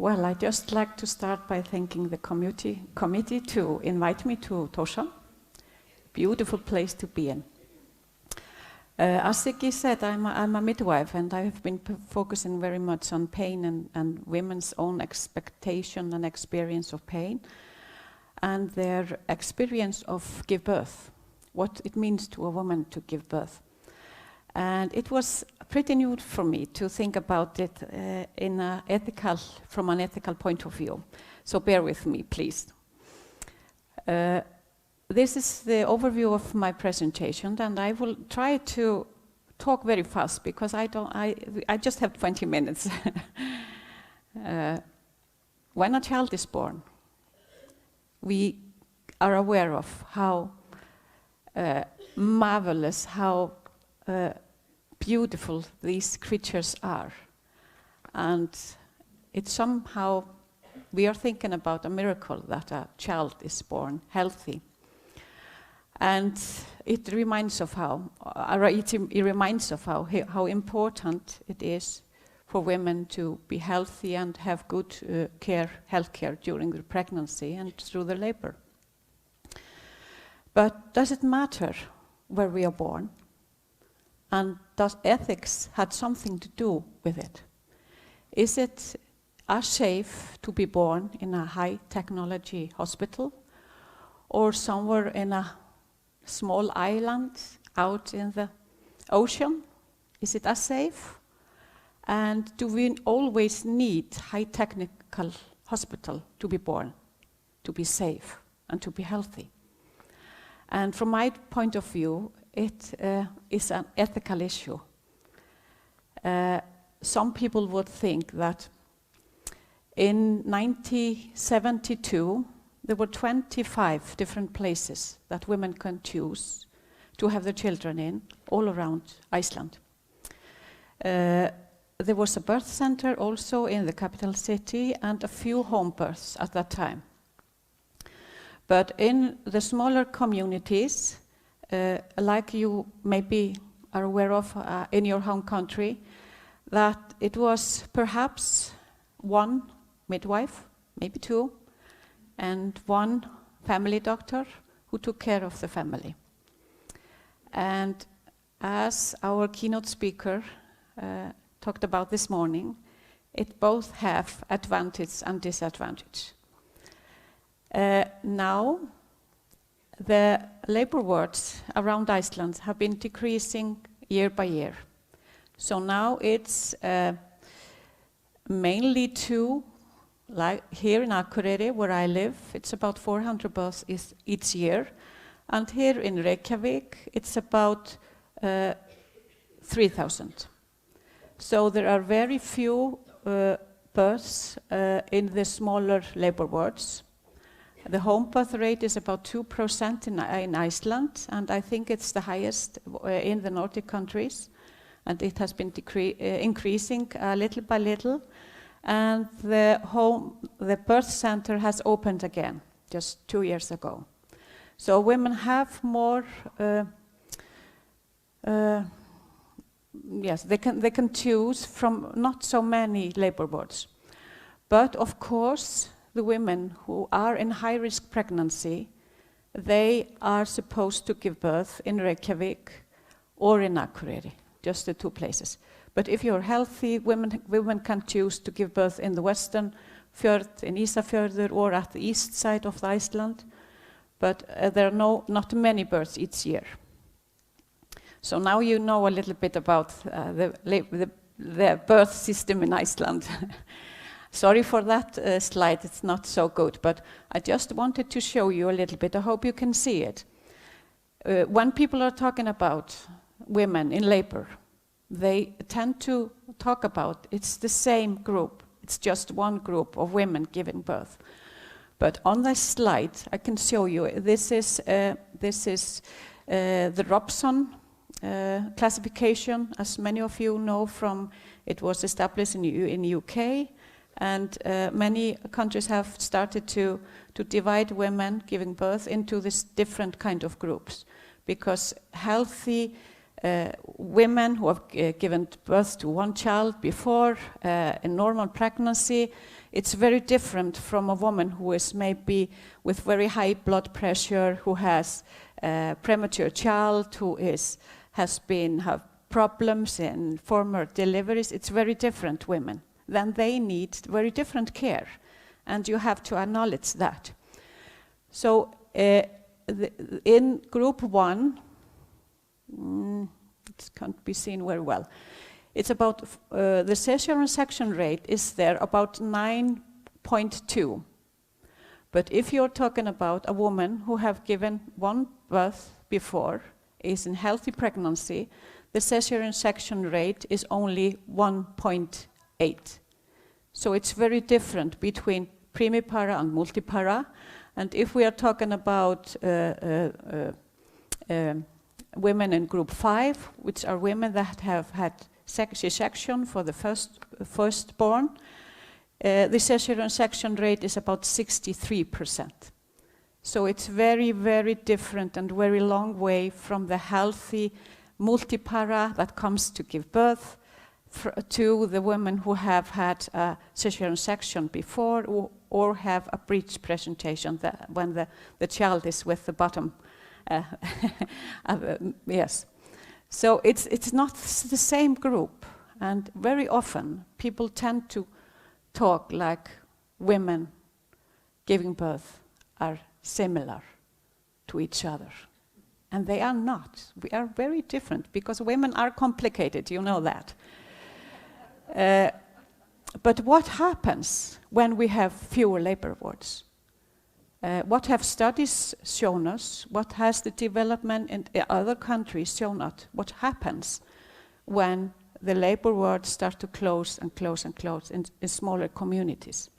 Well, I'd just like to start by thanking the committee to invite me to Tórshavn. Beautiful place to be in. As Siggy said, I'm a midwife, and I have been focusing very much on pain and women's own expectation and experience of pain, and their experience of give birth, what it means to a woman to give birth. And it was pretty new for me to think about it from an ethical point of view. So bear with me, please. This is the overview of my presentation, and I will try to talk very fast because I just have 20 minutes. When a child is born, we are aware of how marvelous, how beautiful these creatures are. And it's somehow, we are thinking about a miracle that a child is born healthy. And it reminds of how important it is for women to be healthy and have good health care during the pregnancy and through the labor. But does it matter where we are born? And does ethics have something to do with it? Is it safe to be born in a high technology hospital or somewhere in a small island out in the ocean? Is it safe? And do we always need high technical hospital to be born, to be safe and to be healthy? And from my point of view, it is an ethical issue. Some people would think that in 1972, there were 25 different places that women can choose to have their children in, all around Iceland. There was a birth center also in the capital city and a few home births at that time. But in the smaller communities, like you maybe are aware of in your home country, that it was perhaps one midwife, maybe two, and one family doctor who took care of the family. And as our keynote speaker talked about this morning, it both have advantage and disadvantage. Now, the labor wards around Iceland have been decreasing year by year. So now it's mainly two, like here in Akureyri, where I live, it's about 400 births each year. And here in Reykjavik, it's about 3,000. So there are very few births in the smaller labor wards. The home birth rate is about 2% in Iceland, and I think it's the highest in the Nordic countries. And it has been increasing little by little. And the birth center has opened again just 2 years ago. So women have more, yes, they can choose from not so many labor wards. But of course, the women who are in high-risk pregnancy, they are supposed to give birth in Reykjavik or in Akureyri, just the two places. But if you're healthy, women can choose to give birth in the western fjord, in Ísafjörður, or at the east side of the Iceland. But there are not many births each year. So now you know a little bit about the birth system in Iceland. Sorry for that slide, it's not so good, but I just wanted to show you a little bit. I hope you can see it. When people are talking about women in labor, they tend to talk about it's the same group. It's just one group of women giving birth. But on this slide, I can show you, this is the Robson classification, as many of you know from, it was established in UK. And many countries have started to divide women giving birth into this different kind of groups, because healthy women who have given birth to one child before a normal pregnancy, It's very different from a woman who is maybe with very high blood pressure, who has a premature child, who have problems in former deliveries. It's very different women. Then they need very different care, and you have to acknowledge that. So in group 1, it can't be seen very well. It's about the Cesarean section rate is there about 9.2. But if you're talking about a woman who have given one birth before, is in healthy pregnancy, the Cesarean section rate is only 1.8. So it's very different between primipara and multipara. And if we are talking about women in group 5, which are women that have had C-section for the firstborn, the Cesarean section rate is about 63%. So it's very, very different and very long way from the healthy multipara that comes to give birth to the women who have had a Cesarean section before or have a breech presentation when the child is with the bottom. Yes. So it's not the same group, and very often people tend to talk like women giving birth are similar to each other. And they are not. We are very different because women are complicated, you know that. But what happens when we have fewer labor wards? What have studies shown us? What has the development in other countries shown us? What happens when the labor wards start to close and close and close in smaller communities?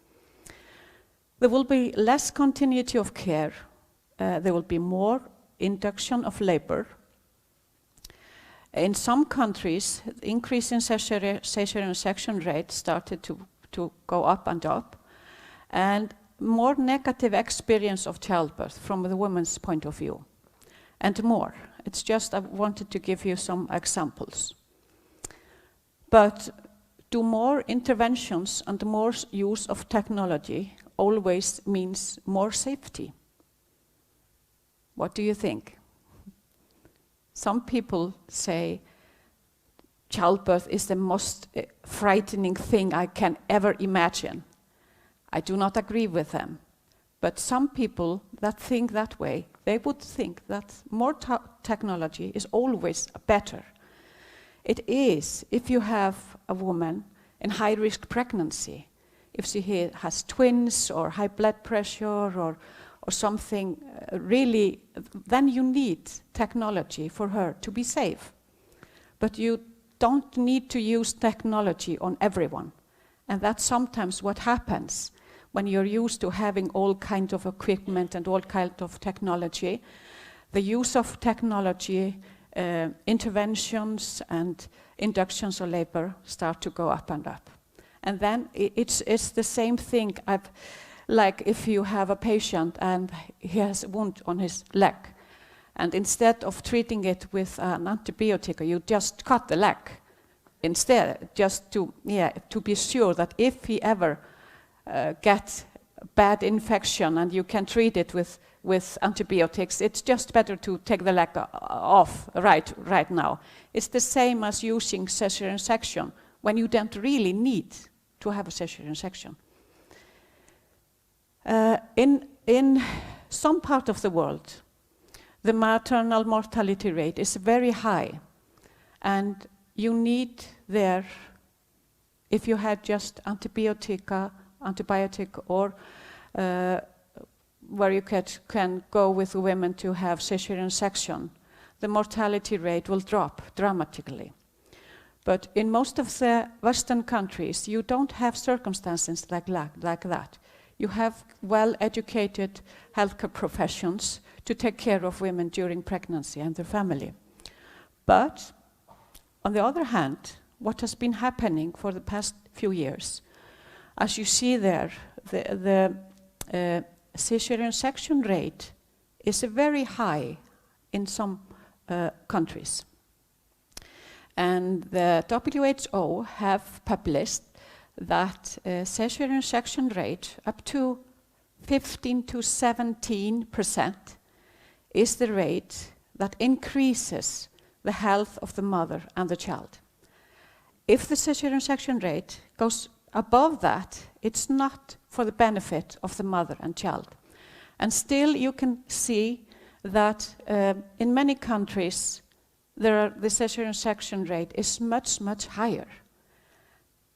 There will be less continuity of care. There will be more induction of labor. In some countries, the increase in Cesarean section rate started to go up and up, and more negative experience of childbirth from the woman's point of view, and more. It's just I wanted to give you some examples. But do more interventions and more use of technology always means more safety? What do you think? Some people say childbirth is the most frightening thing I can ever imagine. I do not agree with them. But some people that think that way, they would think that more technology is always better. It is if you have a woman in high-risk pregnancy, if she has twins or high blood pressure or something really, then you need technology for her to be safe. But you don't need to use technology on everyone. And that's sometimes what happens when you're used to having all kinds of equipment and all kinds of technology. The use of technology, interventions and inductions of labor start to go up and up. And then it's the same thing. Like if you have a patient and he has a wound on his leg, and instead of treating it with an antibiotic, you just cut the leg instead, just to be sure that if he ever gets bad infection and you can treat it with antibiotics, it's just better to take the leg off right now. It's the same as using Cesarean section when you don't really need to have a Cesarean section. In some part of the world, the maternal mortality rate is very high, and you need there, if you had just antibiotic or where you can go with women to have Cesarean section, the mortality rate will drop dramatically. But in most of the Western countries, you don't have circumstances like that. You have well-educated healthcare professions to take care of women during pregnancy and their family. But on the other hand, what has been happening for the past few years, as you see there, the Cesarean section rate is very high in some countries. And the WHO have published that cesarean section rate up to 15 to 17% is the rate that increases the health of the mother and the child. If the cesarean section rate goes above that, it's not for the benefit of the mother and child. And still you can see that in many countries the cesarean section rate is much, much higher.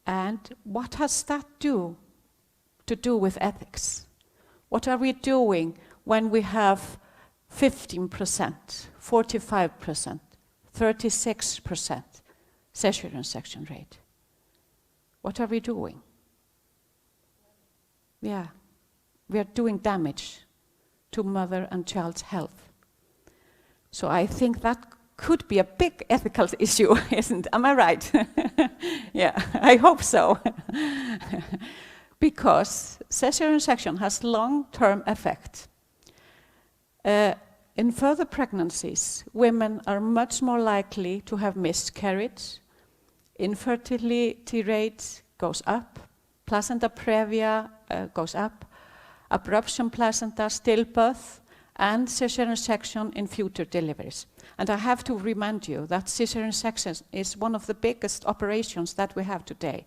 And what has that to do with ethics? What are we doing when we have 15%, 45%, 36% cesarean section rate? What are we doing? Yeah, we are doing damage to mother and child's health. So I think that could be a big ethical issue, am I right? Yeah, I hope so. Because cesarean section has long-term effect. In further pregnancies, women are much more likely to have miscarriage, infertility rate goes up, placenta previa goes up, abruption placenta, stillbirth, and cesarean section in future deliveries. And I have to remind you that cesarean section is one of the biggest operations that we have today.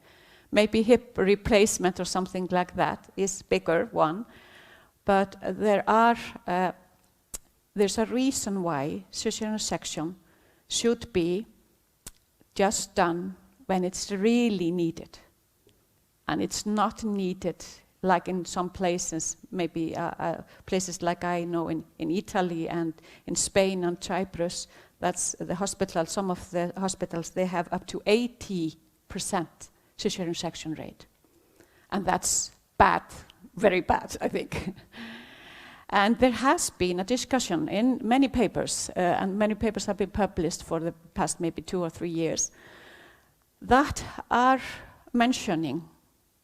Maybe hip replacement or something like that is bigger one, but there's a reason why cesarean section should be just done when it's really needed. And it's not needed like in some places, maybe places like I know in Italy and in Spain and Cyprus, that's the hospital, some of the hospitals, they have up to 80% cesarean section rate. And that's bad, very bad, I think. And there has been a discussion in many papers, and many papers have been published for the past maybe 2 or 3 years, that are mentioning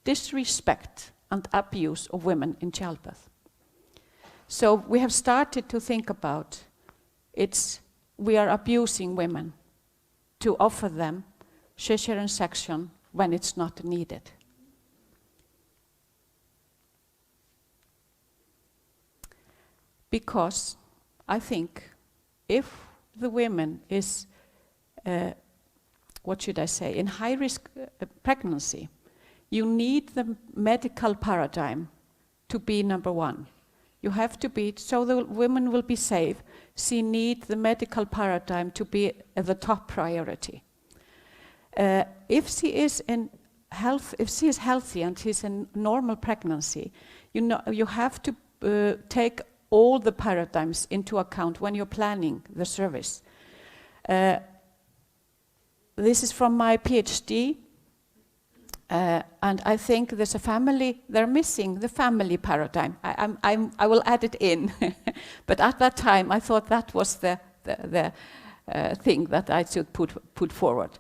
disrespect and abuse of women in childbirth. So we have started to think about we are abusing women to offer them cesarean section when it's not needed. Because I think if the woman is, what should I say, in high-risk pregnancy, you need the medical paradigm to be number one. You have to be, so the women will be safe, she needs the medical paradigm to be the top priority. If she is healthy and she's in normal pregnancy, you have to take all the paradigms into account when you're planning the service. This is from my PhD, and I think there's a family, they're missing the family paradigm. I will add it in, but at that time I thought that was the thing that I should put forward.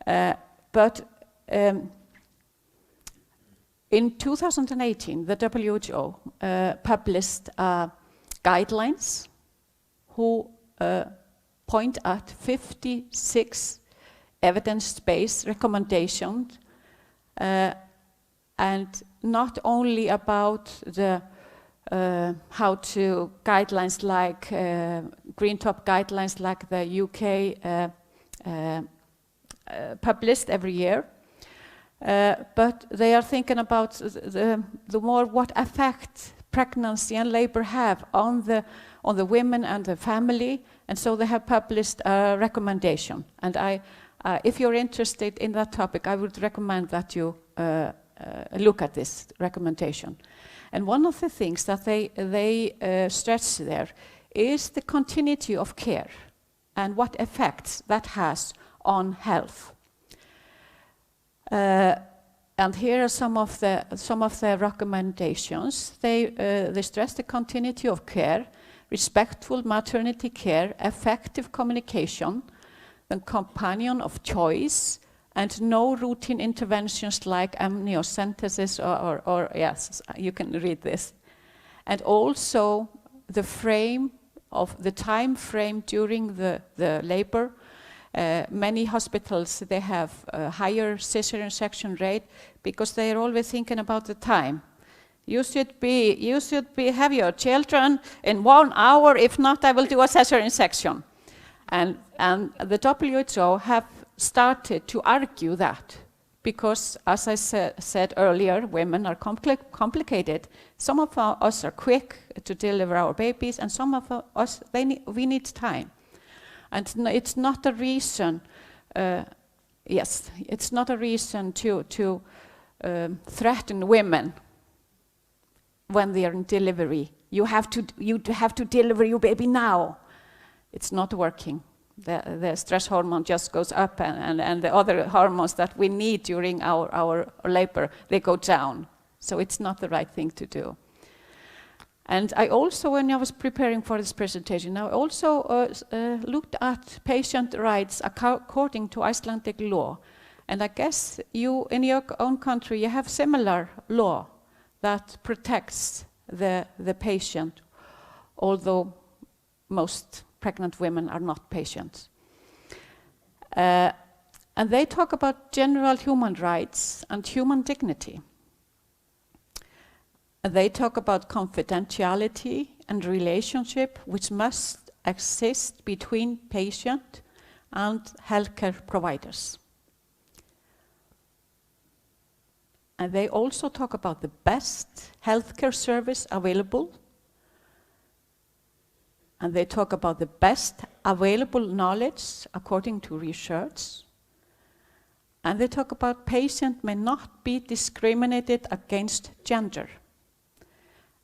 But in 2018, the WHO published guidelines who point at 56 evidence-based recommendations, and not only about the how to guidelines like green top guidelines like the UK published every year, but they are thinking about the more what effect pregnancy and labor have on the women and the family, and so they have published a recommendation. And if you're interested in that topic, I would recommend that you look at this recommendation. And one of the things that they stress there is the continuity of care and what effects that has on health. And here are some of the recommendations. They stress the continuity of care, respectful maternity care, effective communication, the companion of choice, and no routine interventions like amniocentesis or yes, you can read this. And also the time frame during the labor, Many hospitals, they have a higher cesarean section rate because they are always thinking about the time. You should have your children in 1 hour. If not, I will do a cesarean section. And the WHO have started to argue that because, as I said earlier, women are complicated. Some of us are quick to deliver our babies, and some of us, we need time. And it's not a reason, it's not a reason to threaten women when they are in delivery. You have to deliver your baby now. It's not working. The stress hormone just goes up, and the other hormones that we need during our labor, they go down. So it's not the right thing to do. And I also, when I was preparing for this presentation, I also looked at patient rights according to Icelandic law. And I guess you, in your own country, you have similar law that protects the patient, although most pregnant women are not patients. And they talk about general human rights and human dignity. They talk about confidentiality and relationship which must exist between patient and healthcare providers. And they also talk about the best healthcare service available. And they talk about the best available knowledge according to research. And they talk about patient may not be discriminated against gender.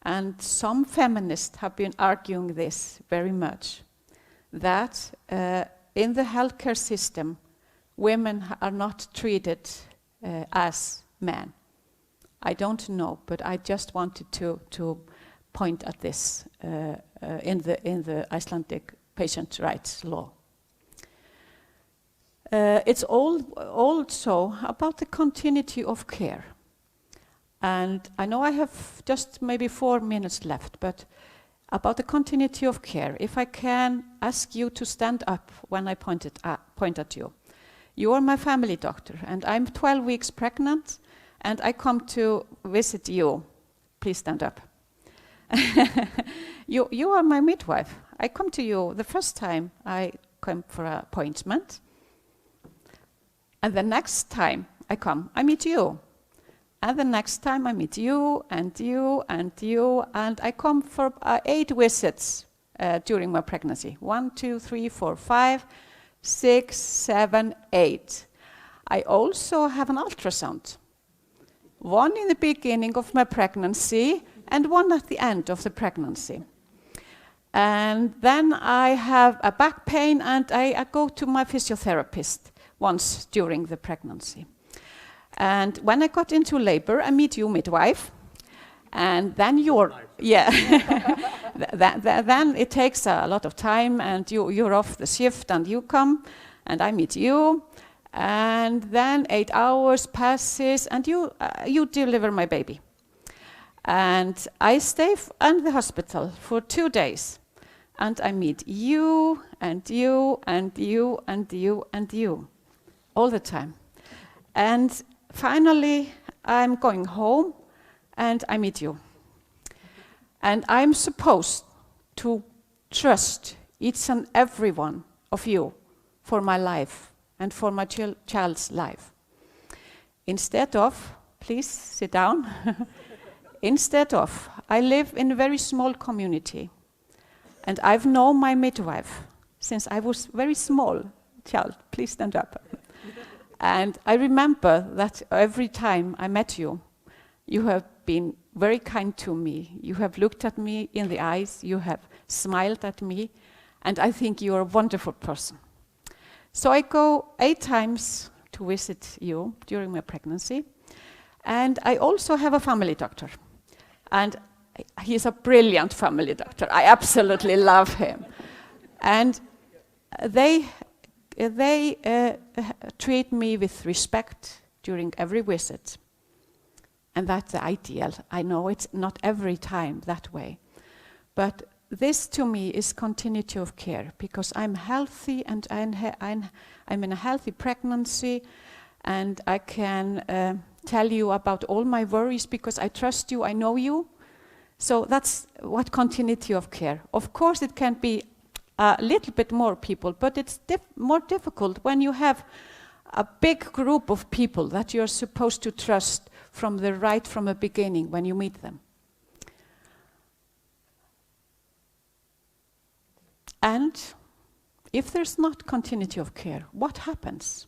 And some feminists have been arguing this very much, that in the healthcare system, women are not treated as men. I don't know, but I just wanted to point at this in the Icelandic patient rights law. It's also about the continuity of care. And I know I have just maybe 4 minutes left, but about the continuity of care, if I can ask you to stand up when I point at you. You are my family doctor, and I'm 12 weeks pregnant, and I come to visit you. Please stand up. You are my midwife. I come to you the first time I come for an appointment. And the next time I come, I meet you. And the next time I meet you, and you, and you, and I come for 8 visits during my pregnancy. 1, 2, 3, 4, 5, 6, 7, 8. I also have an ultrasound. 1 in the beginning of my pregnancy, and 1 at the end of the pregnancy. And then I have a back pain, and I go to my physiotherapist once during the pregnancy. And when I got into labor, I meet you, midwife, and then then it takes a lot of time, and you're off the shift, and you come, and I meet you, and then 8 hours passes, and you deliver my baby. And I stay in the hospital for 2 days, and I meet you, and you, and you, and you, and you, all the time. And finally, I'm going home, and I meet you. And I'm supposed to trust each and every one of you for my life and for my child's life. Instead of, please sit down. Instead of, I live in a very small community, and I've known my midwife since I was very small child. Please stand up. And I remember that every time I met you, you have been very kind to me. You have looked at me in the eyes, you have smiled at me, and I think you are a wonderful person. So I go 8 times to visit you during my pregnancy, and I also have a family doctor. And he's a brilliant family doctor. I absolutely love him. And they treat me with respect during every visit. And that's the ideal. I know it's not every time that way. But this to me is continuity of care, because I'm healthy and I'm in a healthy pregnancy, and I can tell you about all my worries because I trust you, I know you. So that's what continuity of care. Of course it can be a little bit more people, but it's more difficult when you have a big group of people that you're supposed to trust from the beginning when you meet them. And if there's not continuity of care, what happens?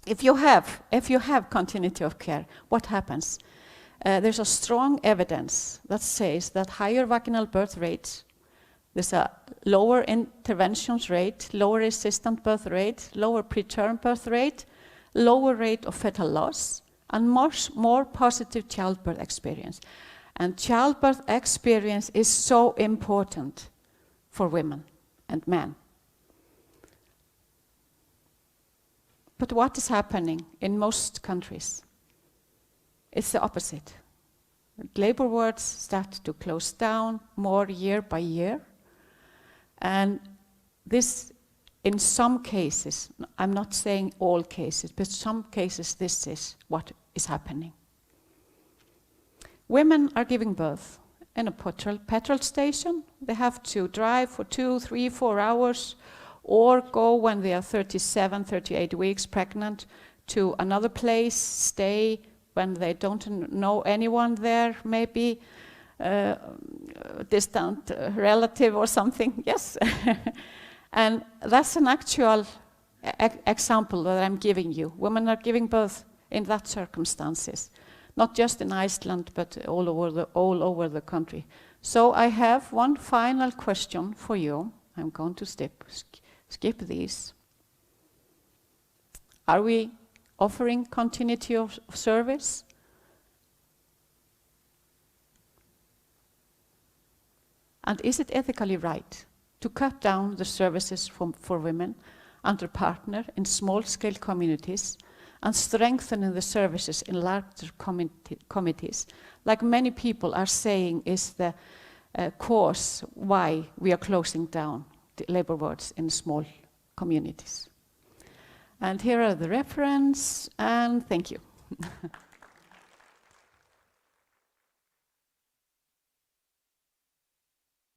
If you have continuity of care, what happens? There's a strong evidence that says that higher vaginal birth rates, there's a lower interventions rate, lower resistant birth rate, lower preterm birth rate, lower rate of fetal loss, and more positive childbirth experience. And childbirth experience is so important for women and men. But what is happening in most countries? It's the opposite. Labor wards start to close down more year by year. And this, in some cases, I'm not saying all cases, but some cases this is what is happening. Women are giving birth in a petrol station. They have to drive for 2, 3, 4 hours, or go when they are 37, 38 weeks pregnant to another place, stay when they don't know anyone there, maybe distant relative or something, yes. And that's an actual example that I'm giving you. Women are giving birth in that circumstances, not just in Iceland, but all over the country. So I have one final question for you. I'm going to skip these. Are we offering continuity of service? And is it ethically right to cut down the services for women and their partner in small-scale communities and strengthening the services in larger communities, like many people are saying is the cause why we are closing down the labor wards in small communities? And here are the reference, and thank you.